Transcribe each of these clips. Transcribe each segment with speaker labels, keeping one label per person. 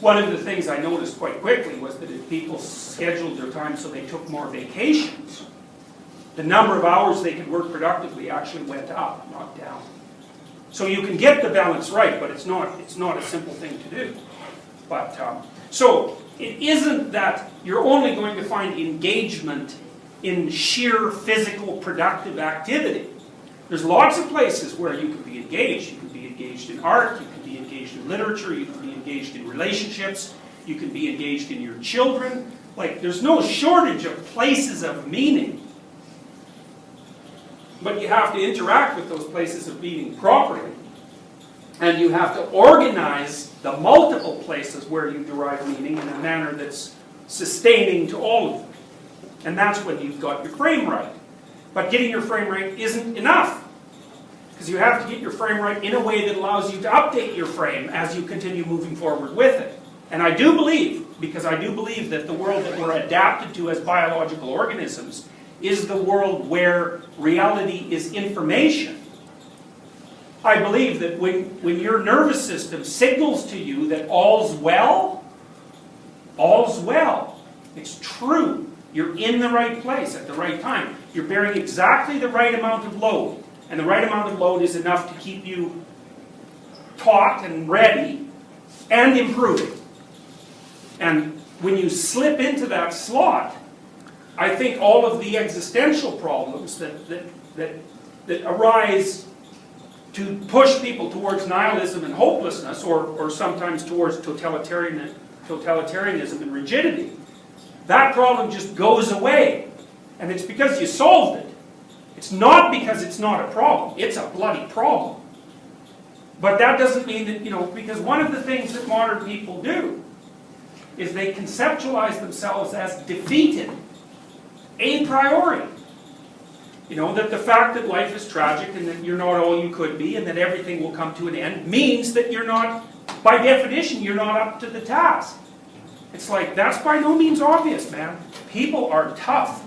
Speaker 1: One of the things I noticed quite quickly was that if people scheduled their time so they took more vacations, the number of hours they could work productively actually went up, not down. So you can get the balance right, but it's not a simple thing to do. But so it isn't that you're only going to find engagement in sheer physical productive activity. There's lots of places where you can be engaged. You can be engaged in art, you can be engaged in literature, you can be engaged in relationships, you can be engaged in your children. Like, there's no shortage of places of meaning. But you have to interact with those places of meaning properly. And you have to organize the multiple places where you derive meaning in a manner that's sustaining to all of them. And that's when you've got your frame right. But getting your frame right isn't enough. Because you have to get your frame right in a way that allows you to update your frame as you continue moving forward with it. And I do believe, because I do believe that the world that we're adapted to as biological organisms is the world where reality is information. I believe that when your nervous system signals to you that all's well, it's true. You're in the right place at the right time. You're bearing exactly the right amount of load. And the right amount of load is enough to keep you taut and ready and improving. And when you slip into that slot, I think all of the existential problems that arise to push people towards nihilism and hopelessness, or sometimes towards totalitarianism and rigidity, that problem just goes away. And it's because you solved it. It's not because it's not a problem. It's a bloody problem. But that doesn't mean that, because one of the things that modern people do is they conceptualize themselves as defeated a priori. That the fact that life is tragic and that you're not all you could be and that everything will come to an end means that you're not, by definition, you're not up to the task. It's like, that's by no means obvious, man. People are tough.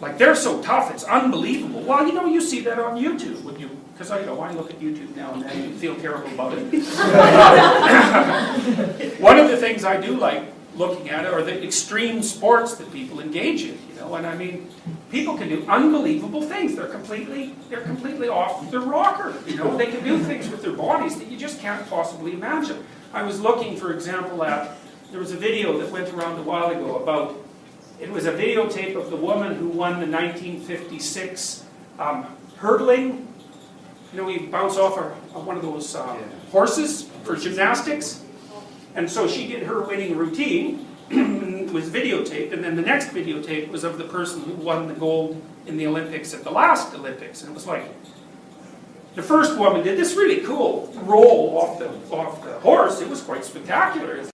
Speaker 1: Like, they're so tough, it's unbelievable. Well, you see that on YouTube, when because I look at YouTube now and then and feel terrible about it. One of the things I do like looking at are the extreme sports that people engage in, and I mean, people can do unbelievable things. They're completely off their rocker, They can do things with their bodies that you just can't possibly imagine. I was looking, for example, there was a video that went around a while ago about, it was a videotape of the woman who won the 1956 hurdling. You bounce off one of those horses for gymnastics. And so she did her winning routine, was videotaped, and then the next videotape was of the person who won the gold in the Olympics at the last Olympics. And it was like, the first woman did this really cool roll off the horse. It was quite spectacular.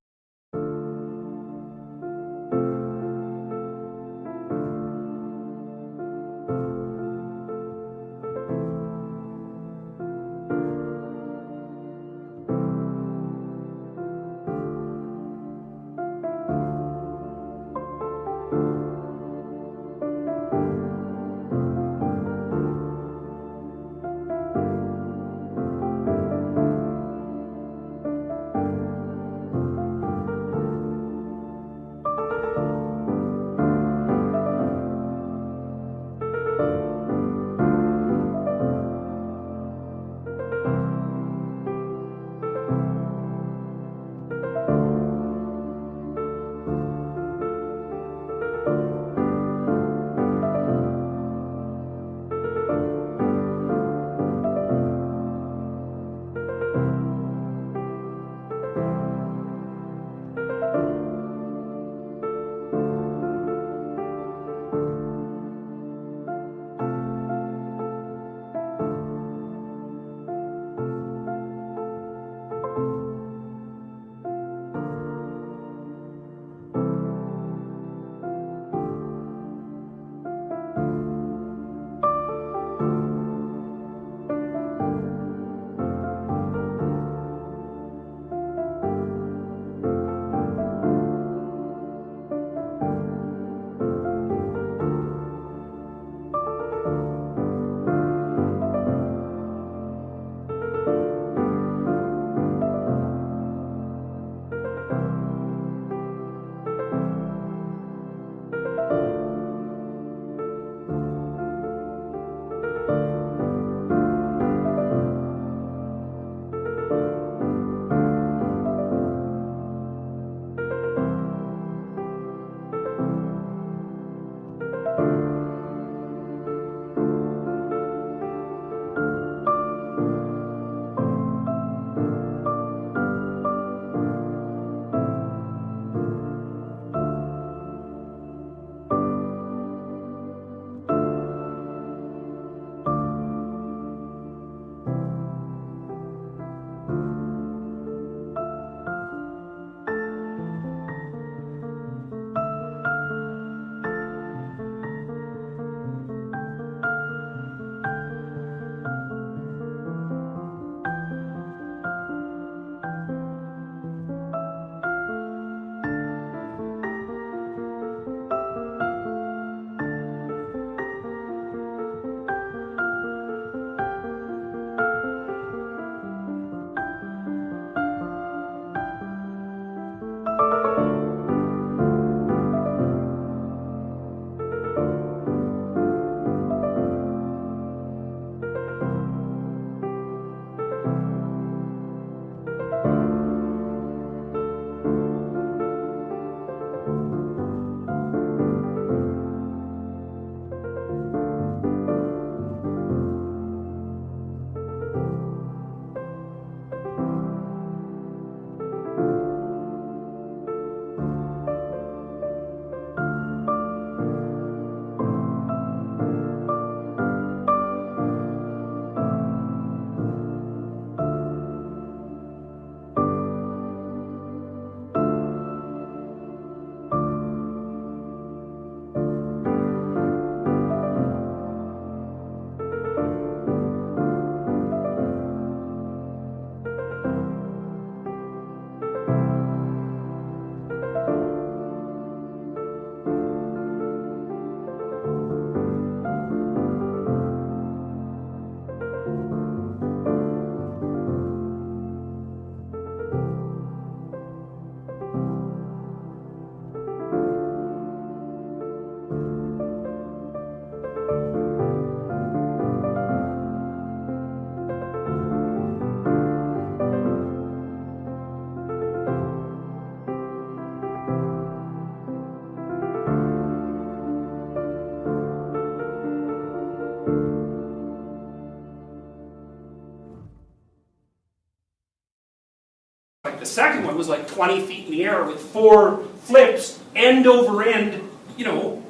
Speaker 1: second one was like 20 feet in the air with 4 flips, end over end, you know,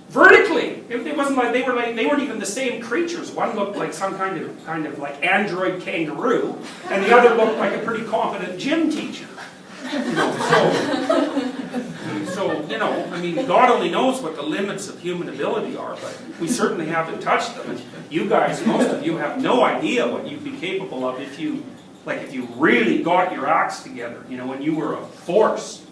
Speaker 1: vertically. It wasn't like they weren't even the same creatures. One looked like some kind of like android kangaroo, and the other looked like a pretty competent gym teacher. You know, so you know, I mean, God only knows what the limits of human ability are, but we certainly haven't touched them. And you guys, most of you, have no idea what you'd be capable of if you really got your acts together, you know, when you were a force.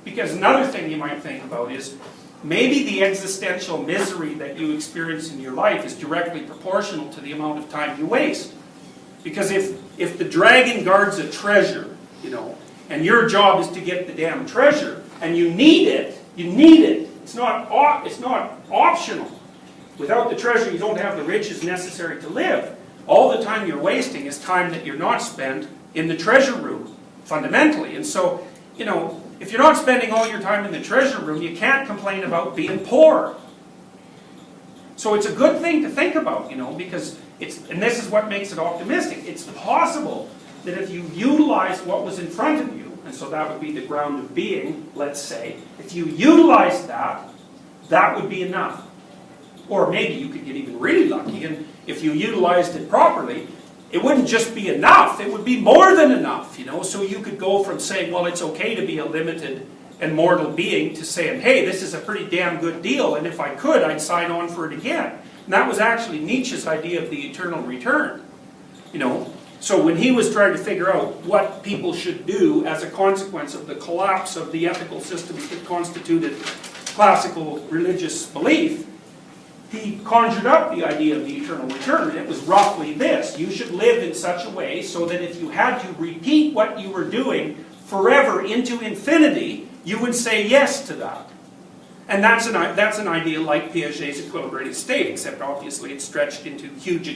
Speaker 1: Because another thing you might think about is, maybe the existential misery that you experience in your life is directly proportional to the amount of time you waste. Because if the dragon guards a treasure, you know, and your job is to get the damn treasure, and you need it. It's not optional. Without the treasure, you don't have the riches necessary to live. All the time you're wasting is time that you're not spent in the treasure room, fundamentally. And so, you know, if you're not spending all your time in the treasure room, you can't complain about being poor. So it's a good thing to think about, you know, because and this is what makes it optimistic. It's possible that if you utilize what was in front of you, and so that would be the ground of being, let's say, if you utilize that, that would be enough. Or maybe you could get even really lucky, and if you utilized it properly, it wouldn't just be enough, it would be more than enough, you know. So you could go from saying, well, it's okay to be a limited and mortal being, to saying, hey, this is a pretty damn good deal, and if I could, I'd sign on for it again. And that was actually Nietzsche's idea of the eternal return, you know. So when he was trying to figure out what people should do as a consequence of the collapse of the ethical systems that constituted classical religious belief, he conjured up the idea of the eternal return, and it was roughly this. You should live in such a way so that if you had to repeat what you were doing forever into infinity, you would say yes to that. And that's an idea like Piaget's equilibrated state, except obviously it's stretched into huge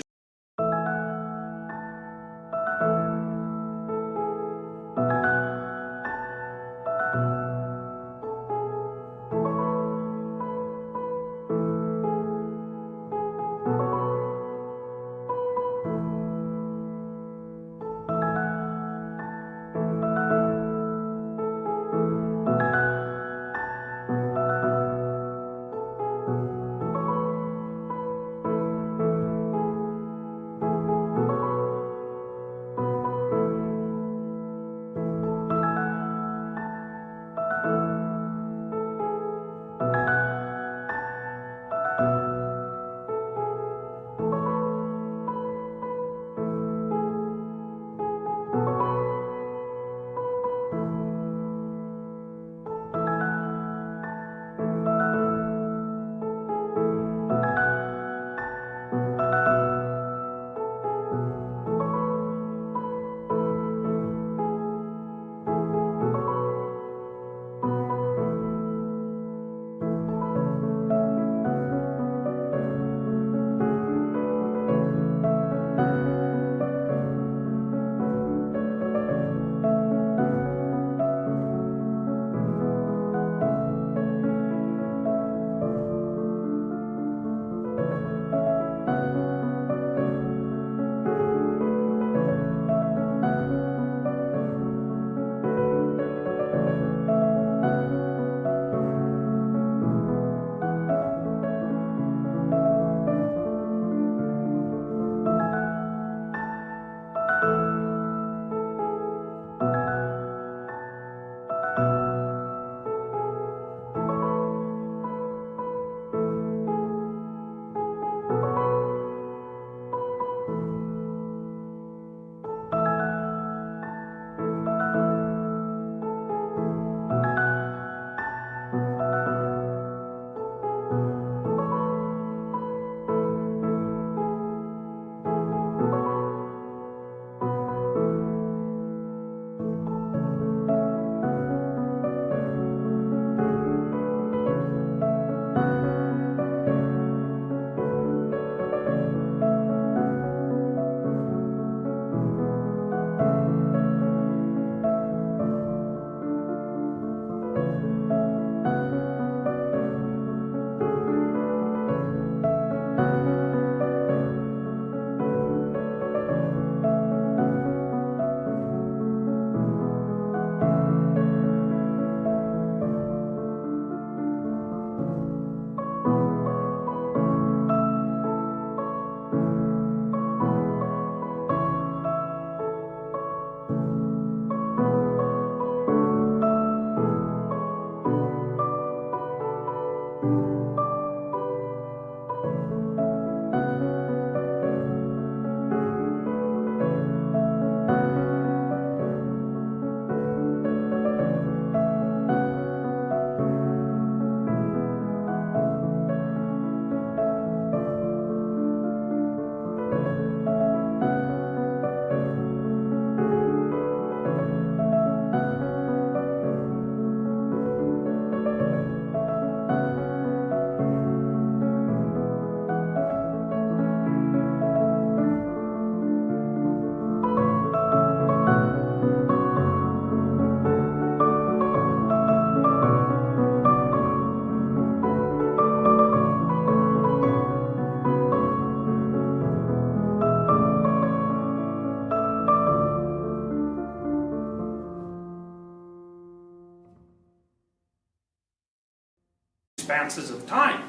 Speaker 1: expanses of time.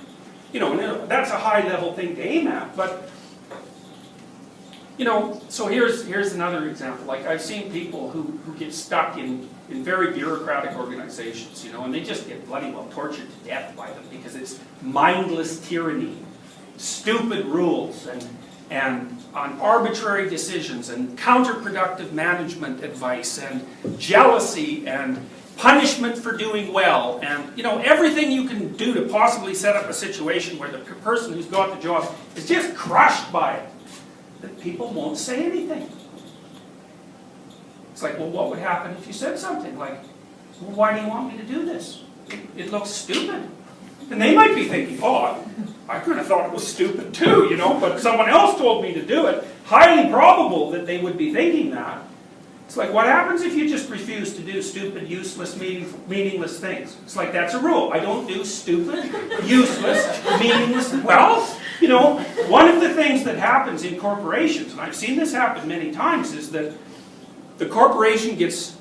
Speaker 1: You know, and that's a high level thing to aim at, but you know, so here's another example. Like, I've seen people who get stuck in very bureaucratic organizations, you know, and they just get bloody well tortured to death by them because it's mindless tyranny, stupid rules, and on arbitrary decisions, and counterproductive management advice, and jealousy, and punishment for doing well, and you know, everything you can do to possibly set up a situation where the person who's got the job is just crushed by it. That people won't say anything. It's like, well, what would happen if you said something like, well, why do you want me to do this? It looks stupid. And they might be thinking, oh, I could have thought it was stupid too, you know, but someone else told me to do it. Highly probable that they would be thinking that. It's like, what happens if you just refuse to do stupid, useless, meaningless things? It's like, that's a rule. I don't do stupid, useless, meaningless. Well, you know, one of the things that happens in corporations, and I've seen this happen many times, is that the corporation gets,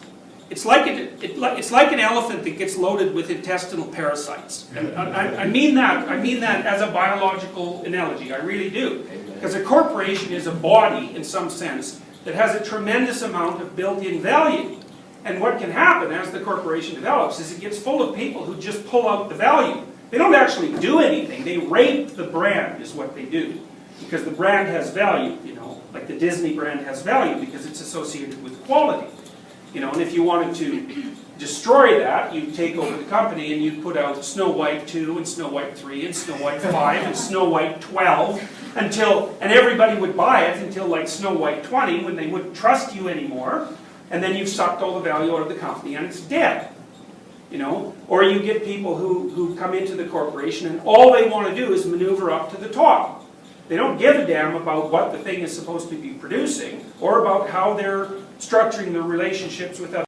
Speaker 1: it's like an elephant that gets loaded with intestinal parasites. And I mean that as a biological analogy, I really do. Because a corporation is a body, in some sense, that has a tremendous amount of built-in value. And what can happen as the corporation develops is it gets full of people who just pull out the value. They don't actually do anything. They rape the brand is what they do. Because the brand has value, you know, like the Disney brand has value because it's associated with quality. You know, and if you wanted to destroy that, you take over the company and you put out Snow White 2 and Snow White 3 and Snow White 5 and Snow White 12 and everybody would buy it until like Snow White 20 when they wouldn't trust you anymore, and then you've sucked all the value out of the company and it's dead. You know, or you get people who come into the corporation and all they want to do is maneuver up to the top. They don't give a damn about what the thing is supposed to be producing or about how they're structuring their relationships with other.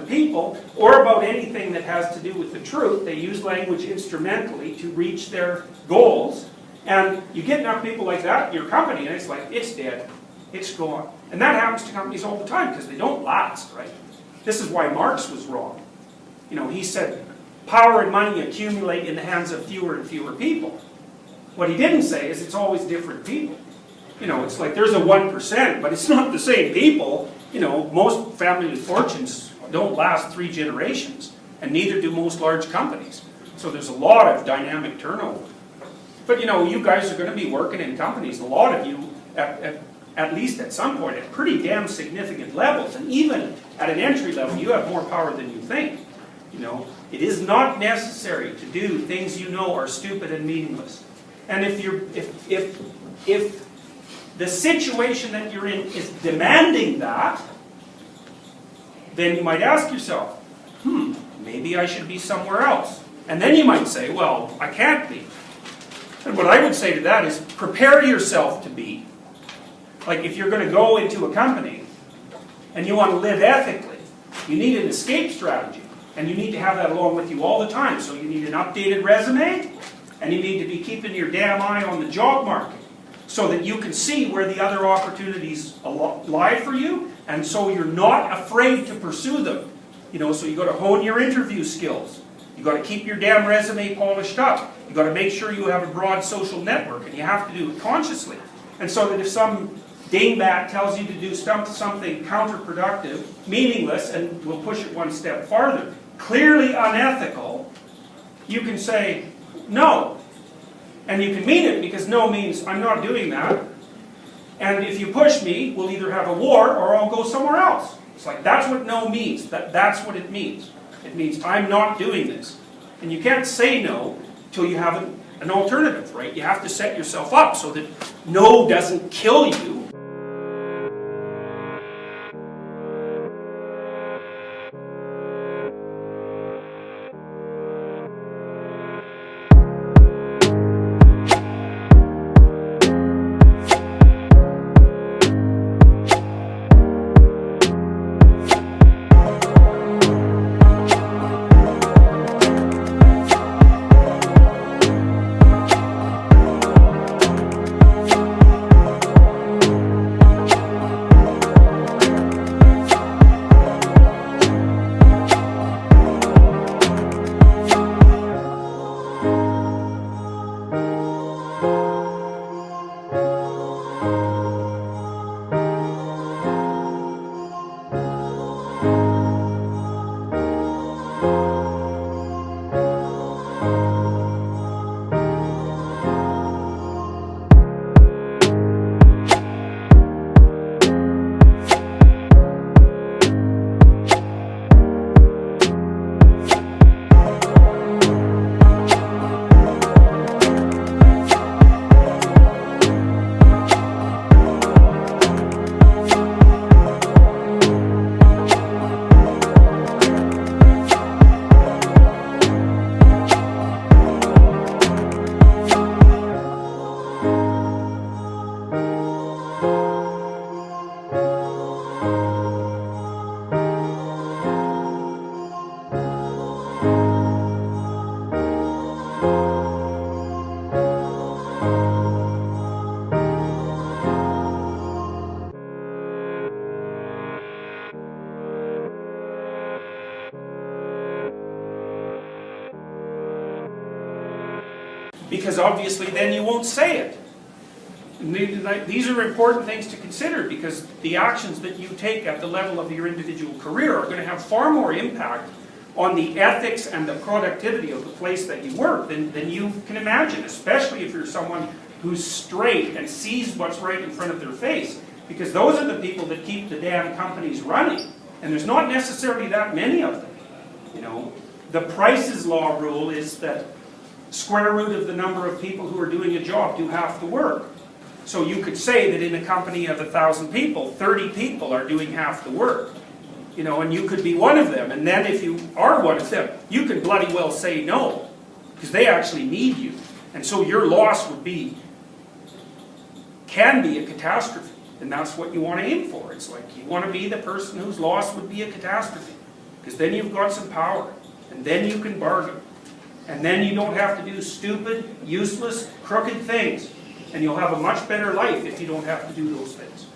Speaker 1: People, or about anything that has to do with the truth. They use language instrumentally to reach their goals. And you get enough people like that in your company, and it's like, it's dead. It's gone. And that happens to companies all the time, because they don't last, right? This is why Marx was wrong. You know, he said, power and money accumulate in the hands of fewer and fewer people. What he didn't say is it's always different people. You know, it's like there's a 1%, but it's not the same people. You know, most family fortunes don't last 3 generations, and neither do most large companies. So there's a lot of dynamic turnover. But you know, you guys are going to be working in companies, a lot of you, at least at some point, at pretty damn significant levels. And even at an entry level, you have more power than you think. You know, it is not necessary to do things you know are stupid and meaningless. And if the situation that you're in is demanding that, then you might ask yourself, maybe I should be somewhere else. And then you might say, well, I can't be. And what I would say to that is, prepare yourself to be. Like if you're going to go into a company and you want to live ethically, you need an escape strategy. And you need to have that along with you all the time. So you need an updated resume, and you need to be keeping your damn eye on the job market so that you can see where the other opportunities lie for you, and so you're not afraid to pursue them. You know, so you got to hone your interview skills. You got to keep your damn resume polished up. You got to make sure you have a broad social network, and you have to do it consciously. And so that if some dingbat tells you to do something counterproductive, meaningless, and we'll push it one step farther, clearly unethical, you can say no. And you can mean it, because no means I'm not doing that. And if you push me, we'll either have a war or I'll go somewhere else. It's like, that's what no means. That's what it means. It means I'm not doing this. And you can't say no till you have an alternative, right? You have to set yourself up so that no doesn't kill you. Because obviously then you won't say it. And these are important things to consider, because the actions that you take at the level of your individual career are going to have far more impact on the ethics and the productivity of the place that you work than you can imagine, especially if you're someone who's straight and sees what's right in front of their face. Because those are the people that keep the damn companies running. And there's not necessarily that many of them. You know, the Price's Law rule is that square root of the number of people who are doing a job do half the work. So you could say that in a company of 1,000 people, 30 people are doing half the work. You know, and you could be one of them. And then if you are one of them, you can bloody well say no, because they actually need you. And so your loss can be a catastrophe. And that's what you want to aim for. It's like you want to be the person whose loss would be a catastrophe. Because then you've got some power. And then you can bargain. And then you don't have to do stupid, useless, crooked things. And you'll have a much better life if you don't have to do those things.